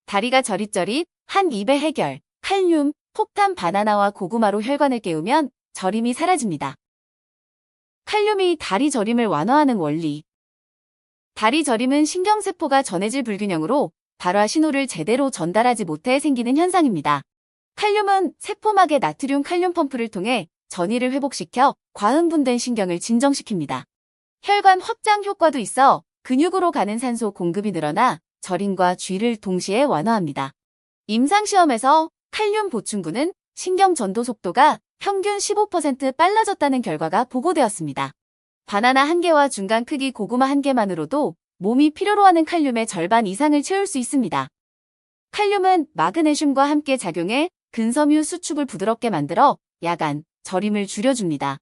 다리가 저릿저릿, 한 입에 해결, 칼륨, 폭탄 바나나와 고구마로 혈관을 깨우면 저림이 사라집니다. 칼륨이 다리 저림을 완화하는 원리. 다리 저림은 신경세포가 전해질 불균형으로 발화 신호를 제대로 전달하지 못해 생기는 현상입니다. 칼륨은 세포막의 나트륨 칼륨 펌프를 통해 전이를 회복시켜 과흥분된 신경을 진정시킵니다. 혈관 확장 효과도 있어 근육으로 가는 산소 공급이 늘어나 저림과 쥐를 동시에 완화합니다. 임상시험에서 칼륨 보충구는 신경 전도 속도가 평균 15% 빨라졌다는 결과가 보고되었습니다. 바나나 1개와 중간 크기 고구마 1개만으로도 몸이 필요로 하는 칼륨의 절반 이상을 채울 수 있습니다. 칼륨은 마그네슘과 함께 작용해 근섬유 수축을 부드럽게 만들어 야간, 저림을 줄여줍니다.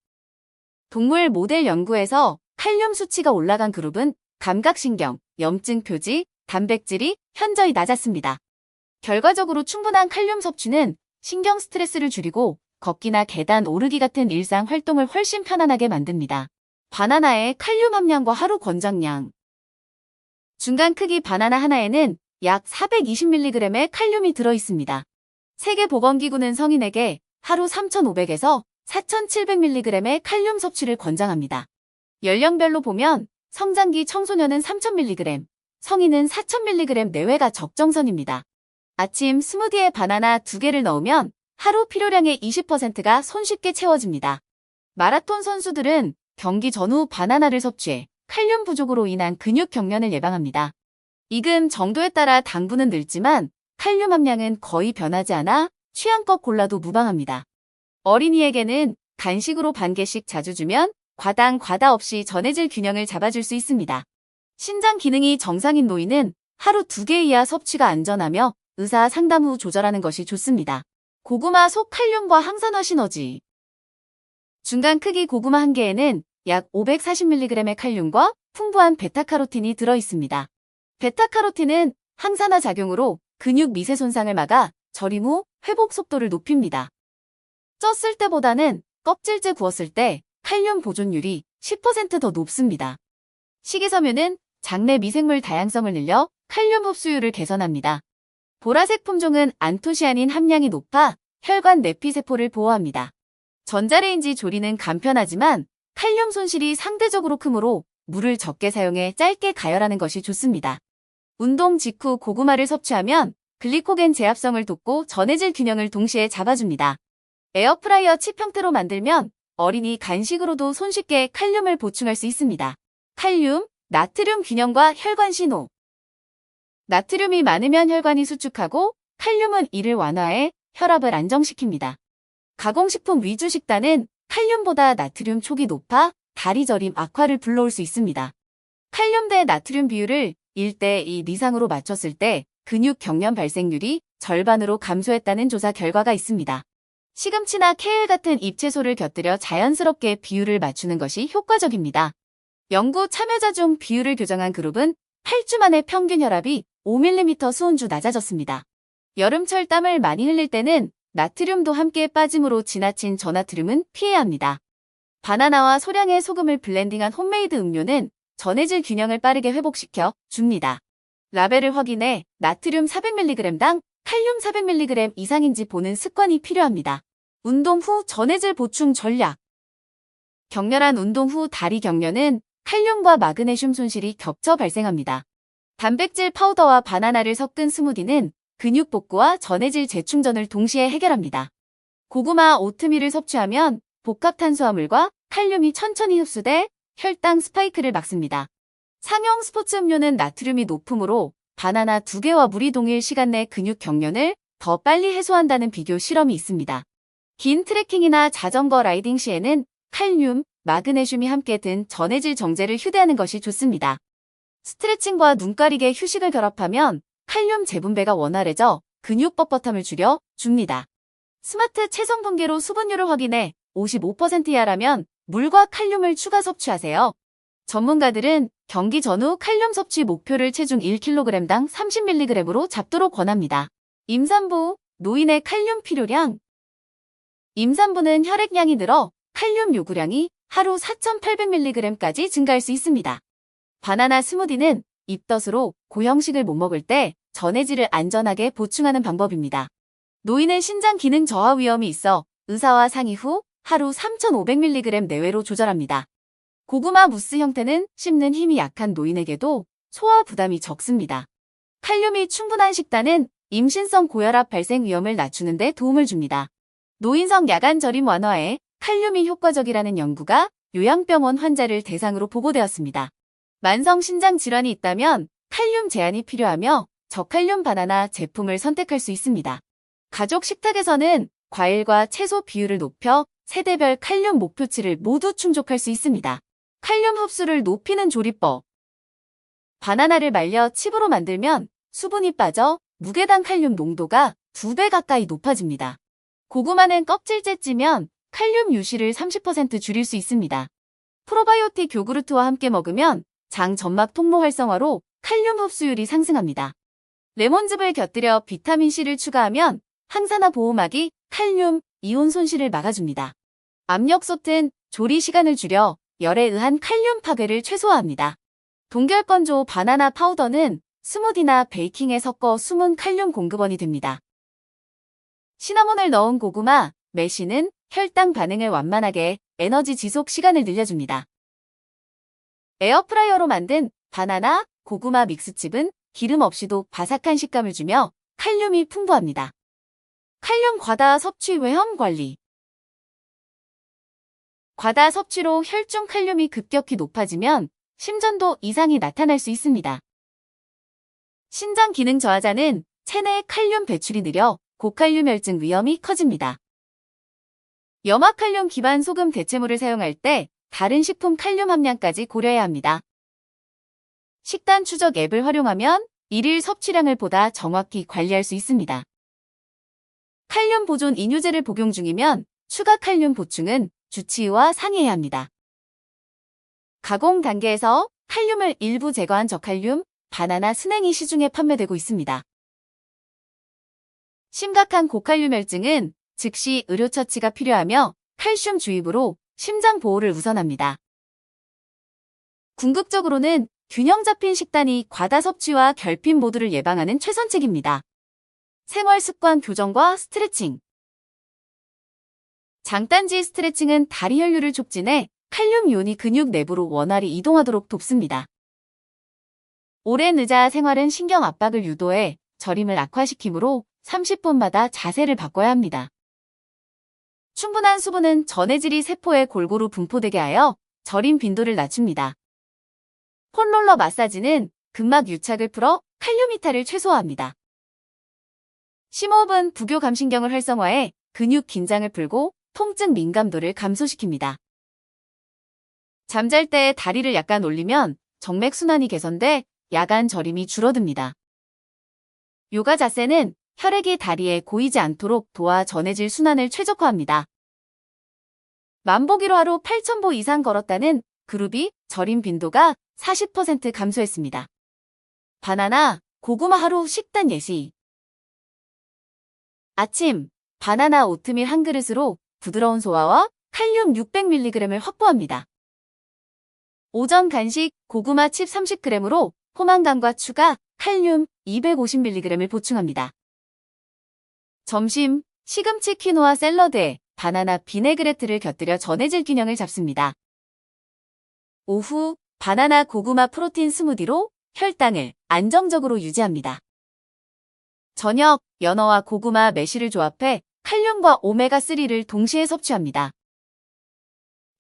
동물 모델 연구에서 칼륨 수치가 올라간 그룹은 감각신경, 염증 표지, 단백질이 현저히 낮았습니다. 결과적으로 충분한 칼륨 섭취는 신경 스트레스를 줄이고 걷기나 계단 오르기 같은 일상 활동을 훨씬 편안하게 만듭니다. 바나나의 칼륨 함량과 하루 권장량. 중간 크기 바나나 하나에는 약 420mg의 칼륨이 들어있습니다. 세계보건기구는 성인에게 하루 3,500에서 4,700mg의 칼륨 섭취를 권장합니다. 연령별로 보면 성장기 청소년은 3,000mg, 성인은 4,000mg 내외가 적정선입니다. 아침 스무디에 바나나 2개를 넣으면 하루 필요량의 20%가 손쉽게 채워집니다. 마라톤 선수들은 경기 전후 바나나를 섭취해 칼륨 부족으로 인한 근육 경련을 예방합니다. 익음 정도에 따라 당분은 늘지만 칼륨 함량은 거의 변하지 않아 취향껏 골라도 무방합니다. 어린이에게는 간식으로 반 개씩 자주 주면 과당 과다 없이 전해질 균형을 잡아줄 수 있습니다. 신장 기능이 정상인 노인은 하루 2개 이하 섭취가 안전하며 의사 상담 후 조절하는 것이 좋습니다. 고구마 속 칼륨과 항산화 시너지. 중간 크기 고구마 1개에는 약 540mg의 칼륨과 풍부한 베타카로틴이 들어있습니다. 베타카로틴은 항산화 작용으로 근육 미세 손상을 막아 저림 후 회복 속도를 높입니다. 쪘을 때보다는 껍질째 구웠을 때 칼륨 보존율이 10% 더 높습니다. 식이섬유는 장내 미생물 다양성을 늘려 칼륨 흡수율을 개선합니다. 보라색 품종은 안토시아닌 함량이 높아 혈관 내피세포를 보호합니다. 전자레인지 조리는 간편하지만 칼륨 손실이 상대적으로 크므로 물을 적게 사용해 짧게 가열하는 것이 좋습니다. 운동 직후 고구마를 섭취하면 글리코겐 제합성을 돕고 전해질 균형을 동시에 잡아줍니다. 에어프라이어 칩 형태로 만들면 어린이 간식으로도 손쉽게 칼륨을 보충할 수 있습니다. 칼륨, 나트륨 균형과 혈관 신호. 나트륨이 많으면 혈관이 수축하고 칼륨은 이를 완화해 혈압을 안정시킵니다. 가공식품 위주 식단은 칼륨보다 나트륨 촉이 높아 다리 저림 악화를 불러올 수 있습니다. 칼륨 대 나트륨 비율을 1:1 이상으로 맞췄을 때 근육 경련 발생률이 절반으로 감소했다는 조사 결과가 있습니다. 시금치나 케일 같은 잎채소를 곁들여 자연스럽게 비율을 맞추는 것이 효과적입니다. 연구 참여자 중 비율을 교정한 그룹은 8주 만에 평균 혈압이 5mm 수은주 낮아졌습니다. 여름철 땀을 많이 흘릴 때는 나트륨도 함께 빠짐으로 지나친 저나트륨은 피해야 합니다. 바나나와 소량의 소금을 블렌딩한 홈메이드 음료는 전해질 균형을 빠르게 회복시켜 줍니다. 라벨을 확인해 나트륨 400mg당 칼륨 400mg 이상인지 보는 습관이 필요합니다. 운동 후 전해질 보충 전략. 격렬한 운동 후 다리 경련은 칼륨과 마그네슘 손실이 겹쳐 발생합니다. 단백질 파우더와 바나나를 섞은 스무디는 근육 복구와 전해질 재충전을 동시에 해결합니다. 고구마 오트밀을 섭취하면 복합 탄수화물과 칼륨이 천천히 흡수돼 혈당 스파이크를 막습니다. 상용 스포츠 음료는 나트륨이 높으므로 바나나 2개와 물이 동일 시간 내 근육 경련을 더 빨리 해소한다는 비교 실험이 있습니다. 긴 트레킹이나 자전거 라이딩 시에는 칼륨, 마그네슘이 함께 든 전해질 정제를 휴대하는 것이 좋습니다. 스트레칭과 눈 가리개 휴식을 결합하면 칼륨 재분배가 원활해져 근육 뻣뻣함을 줄여 줍니다. 스마트 체성분계로 수분율을 확인해 55% 이하라면 물과 칼륨을 추가 섭취하세요. 전문가들은 경기 전후 칼륨 섭취 목표를 체중 1kg당 30mg으로 잡도록 권합니다. 임산부, 노인의 칼륨 필요량. 임산부는 혈액량이 늘어 칼륨 요구량이 하루 4,800mg까지 증가할 수 있습니다. 바나나 스무디는 입덧으로 고형식을 못 먹을 때 전해질을 안전하게 보충하는 방법입니다. 노인은 신장 기능 저하 위험이 있어 의사와 상의 후 하루 3,500mg 내외로 조절합니다. 고구마 무스 형태는 씹는 힘이 약한 노인에게도 소화 부담이 적습니다. 칼륨이 충분한 식단은 임신성 고혈압 발생 위험을 낮추는 데 도움을 줍니다. 노인성 야간 저림 완화에 칼륨이 효과적이라는 연구가 요양병원 환자를 대상으로 보고되었습니다. 만성 신장 질환이 있다면 칼륨 제한이 필요하며 저칼륨 바나나 제품을 선택할 수 있습니다. 가족 식탁에서는 과일과 채소 비율을 높여 세대별 칼륨 목표치를 모두 충족할 수 있습니다. 칼륨 흡수를 높이는 조리법. 바나나를 말려 칩으로 만들면 수분이 빠져 무게당 칼륨 농도가 2배 가까이 높아집니다. 고구마는 껍질째 찌면 칼륨 유실을 30% 줄일 수 있습니다. 프로바이오틱 요구르트와 함께 먹으면 장 점막 통로 활성화로 칼륨 흡수율이 상승합니다. 레몬즙을 곁들여 비타민C를 추가하면 항산화 보호막이 칼륨, 이온 손실을 막아줍니다. 압력솥은 조리 시간을 줄여 열에 의한 칼륨 파괴를 최소화합니다. 동결건조 바나나 파우더는 스무디나 베이킹에 섞어 숨은 칼륨 공급원이 됩니다. 시나몬을 넣은 고구마, 매시는 혈당 반응을 완만하게 에너지 지속 시간을 늘려줍니다. 에어프라이어로 만든 바나나, 고구마 믹스칩은 기름 없이도 바삭한 식감을 주며 칼륨이 풍부합니다. 칼륨 과다 섭취 외형 관리. 과다 섭취로 혈중 칼륨이 급격히 높아지면 심전도 이상이 나타날 수 있습니다. 신장 기능 저하자는 체내 칼륨 배출이 느려 고칼륨 혈증 위험이 커집니다. 염화칼륨 기반 소금 대체물을 사용할 때 다른 식품 칼륨 함량까지 고려해야 합니다. 식단 추적 앱을 활용하면 일일 섭취량을 보다 정확히 관리할 수 있습니다. 칼륨 보존 이뇨제를 복용 중이면 추가 칼륨 보충은 주치의와 상의해야 합니다. 가공 단계에서 칼륨을 일부 제거한 저칼륨, 바나나 스낵이 시중에 판매되고 있습니다. 심각한 고칼륨 혈증은 즉시 의료 처치가 필요하며 칼슘 주입으로 심장 보호를 우선합니다. 궁극적으로는 균형 잡힌 식단이 과다 섭취와 결핍 모두를 예방하는 최선책입니다. 생활 습관 교정과 스트레칭. 장단지 스트레칭은 다리 혈류를 촉진해 칼륨 이온이 근육 내부로 원활히 이동하도록 돕습니다. 오랜 의자 생활은 신경 압박을 유도해 저림을 악화시키므로 30분마다 자세를 바꿔야 합니다. 충분한 수분은 전해질이 세포에 골고루 분포되게 하여 저림 빈도를 낮춥니다. 폰롤러 마사지는 근막 유착을 풀어 칼륨 이탈을 최소화합니다. 심호흡은 부교감신경을 활성화해 근육 긴장을 풀고 통증 민감도를 감소시킵니다. 잠잘 때 다리를 약간 올리면 정맥순환이 개선돼 야간 저림이 줄어듭니다. 요가 자세는 혈액이 다리에 고이지 않도록 도와 전해질 순환을 최적화합니다. 만보기로 하루 8,000보 이상 걸었다는 그룹이 저림 빈도가 40% 감소했습니다. 바나나, 고구마 하루 식단 예시. 아침, 바나나 오트밀 한 그릇으로 부드러운 소화와 칼륨 600mg을 확보합니다. 오전 간식, 고구마 칩 30g으로 포만감과 추가 칼륨 250mg을 보충합니다. 점심, 시금치 퀴노아 샐러드에 바나나 비네그레트를 곁들여 전해질 균형을 잡습니다. 오후, 바나나 고구마 프로틴 스무디로 혈당을 안정적으로 유지합니다. 저녁, 연어와 고구마 매실을 조합해 칼륨과 오메가3를 동시에 섭취합니다.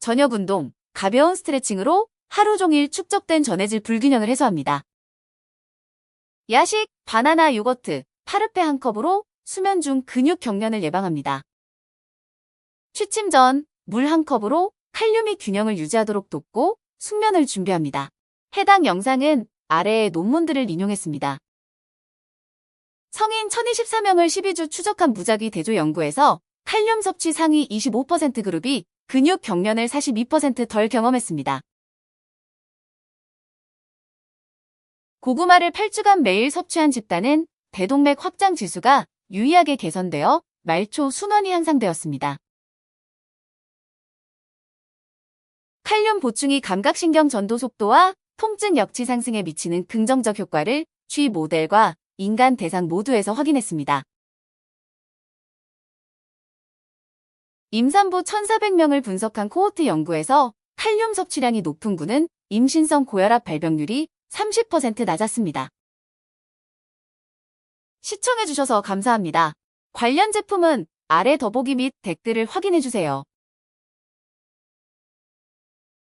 저녁 운동, 가벼운 스트레칭으로 하루 종일 축적된 전해질 불균형을 해소합니다. 야식, 바나나 요거트, 파르페 한 컵으로 수면 중 근육 경련을 예방합니다. 취침 전 물 한 컵으로 칼륨이 균형을 유지하도록 돕고 숙면을 준비합니다. 해당 영상은 아래의 논문들을 인용했습니다. 성인 1024명을 12주 추적한 무작위 대조 연구에서 칼륨 섭취 상위 25% 그룹이 근육 경련을 42%덜 경험했습니다. 고구마를 8주간 매일 섭취한 집단은 대동맥 확장 지수가 유의하게 개선되어 말초 순환이 향상되었습니다. 칼륨 보충이 감각신경 전도 속도와 통증 역치 상승에 미치는 긍정적 효과를 G 모델과 인간 대상 모두에서 확인했습니다. 임산부 1,400명을 분석한 코호트 연구에서 칼륨 섭취량이 높은 군은 임신성 고혈압 발병률이 30% 낮았습니다. 시청해주셔서 감사합니다. 관련 제품은 아래 더보기 및 댓글을 확인해주세요.